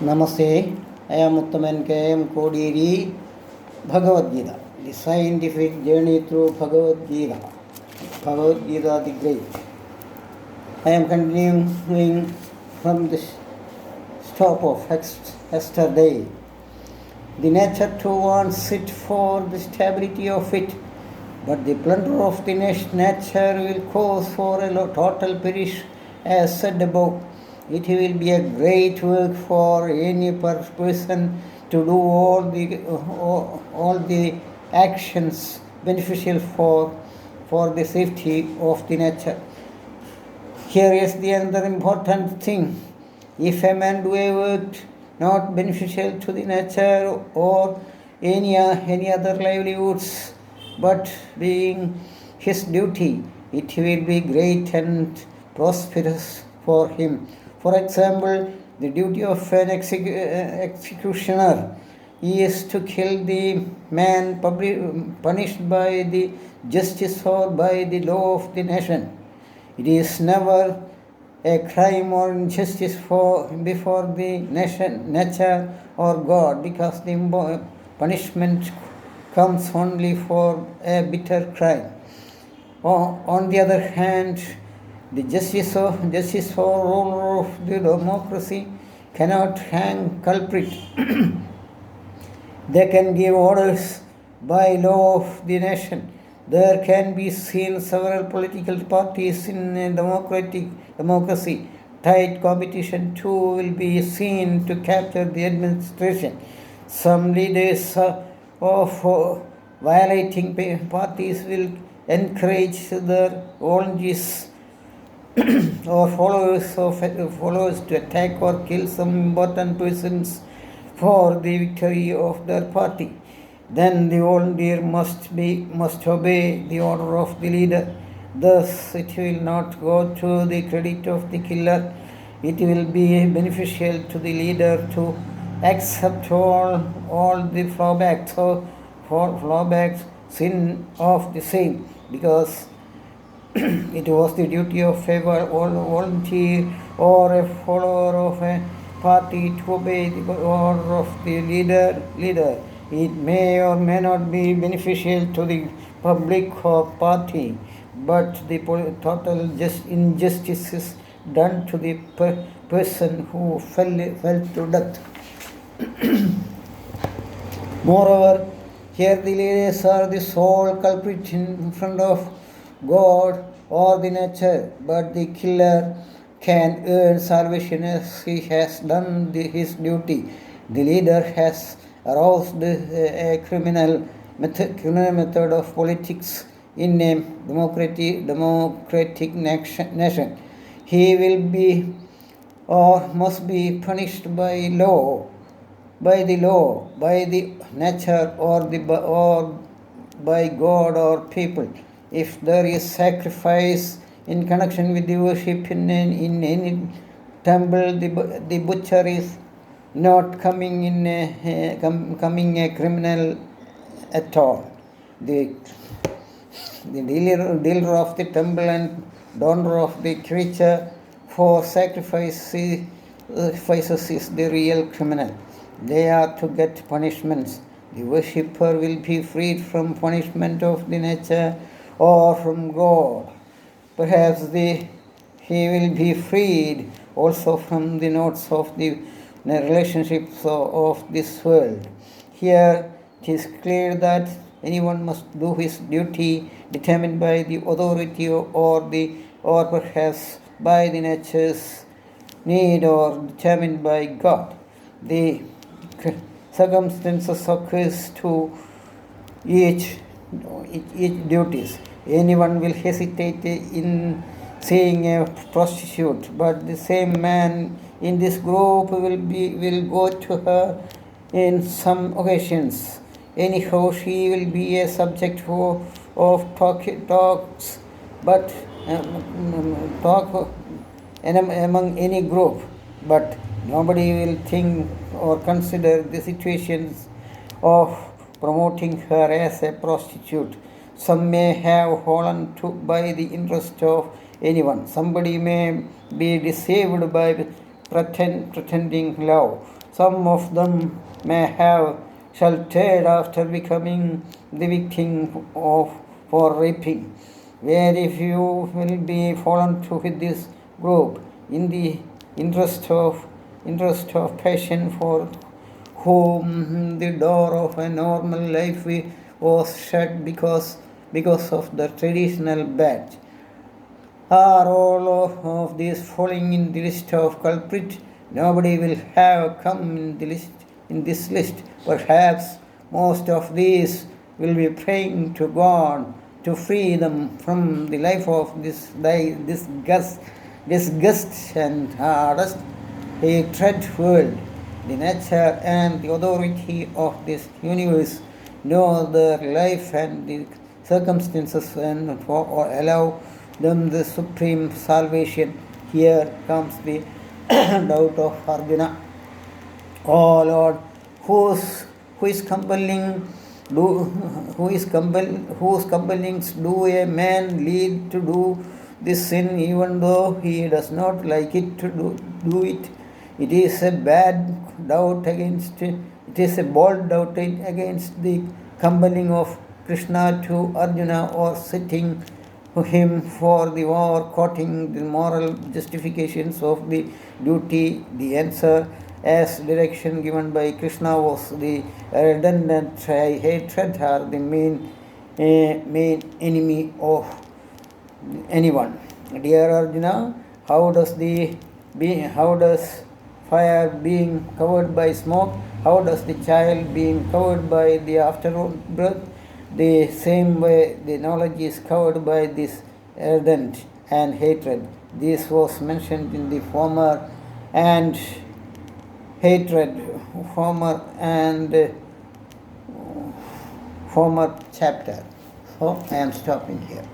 Namaste, I am Uttaman K.M. Kodiri, Bhagavad Gita, the scientific journey through Bhagavad Gita, Bhagavad Gita the Great. I am continuing from the stop of yesterday. The nature too wants it for the stability of it, but the plunder of the nature will cause for a total perish, as said above. It will be a great work for any person to do all the actions beneficial for the safety of the nature. Here is the other important thing. If a man do a work not beneficial to the nature or any other livelihoods, but being his duty, it will be great and prosperous for him. For example, the duty of an executioner is to kill the man punished by the justice or by the law of the nation. It is never a crime or injustice before the nature or God, because the punishment comes only for a bitter crime. On the other hand, the justice or ruler of the democracy cannot hang culprit. They can give orders by law of the nation. There can be seen several political parties in a democracy. Tight competition too will be seen to capture the administration. Some leaders of violating parties will encourage their volunteers or followers to attack or kill some important persons for the victory of their party. Then the volunteer must obey the order of the leader. Thus, it will not go to the credit of the killer. It will be beneficial to the leader to accept all the fallbacks sin of the same, because it was the duty of a volunteer or a follower of a party to obey the order of the leader. It may or may not be beneficial to the public or party, but the total injustice is done to the person who fell to death. Moreover, here the leaders are the sole culprit in front of God or the nature, but the killer can earn salvation as he has done his duty. The leader has aroused a criminal method of politics in a democratic nation. He will be or must be punished by the law, by the nature, or by God or people. If there is sacrifice in connection with the worship in any temple, the butcher is not coming a criminal at all. The dealer of the temple and donor of the creature for sacrifices is the real criminal. They are to get punishments. The worshipper will be freed from punishment of the nature or from God. Perhaps he will be freed also from the notes of the relationships of this world. Here it is clear that anyone must do his duty determined by the authority or perhaps by the nature's need or determined by God. The circumstances occurs to each duties. Anyone will hesitate in seeing a prostitute, but the same man in this group will go to her in some occasions. Anyhow, she will be a subject of talks, but talk among any group, but nobody will think or consider the situations of promoting her as a prostitute. Some may have fallen by the interest of anyone. Somebody may be deceived by pretending love. Some of them may have sheltered after becoming the victim of for raping. Very few will be fallen to this group in the interest of passion for whom the door of a normal life was shut because of the traditional badge. Are all of these falling in the list of culprits? Nobody will have come in this list. Perhaps most of these will be praying to God to free them from the life of disgust and hardest hatred world. The nature and the authority of this universe know their life and the circumstances and allow them the supreme salvation. Here comes the doubt of Arjuna. Oh Lord, who is compelling whose compellings do a man lead to do this sin even though he does not like it to do it? It is a bold doubt against the compelling of Krishna to Arjuna or setting him for the war, quoting the moral justifications of the duty. The answer, as direction given by Krishna, was the redundant hatred or the main enemy of anyone. Dear Arjuna, how does fire being covered by smoke? How does the child being covered by the afterbirth? The same way the knowledge is covered by this ardent and hatred. This was mentioned in the former chapter. So I am stopping here.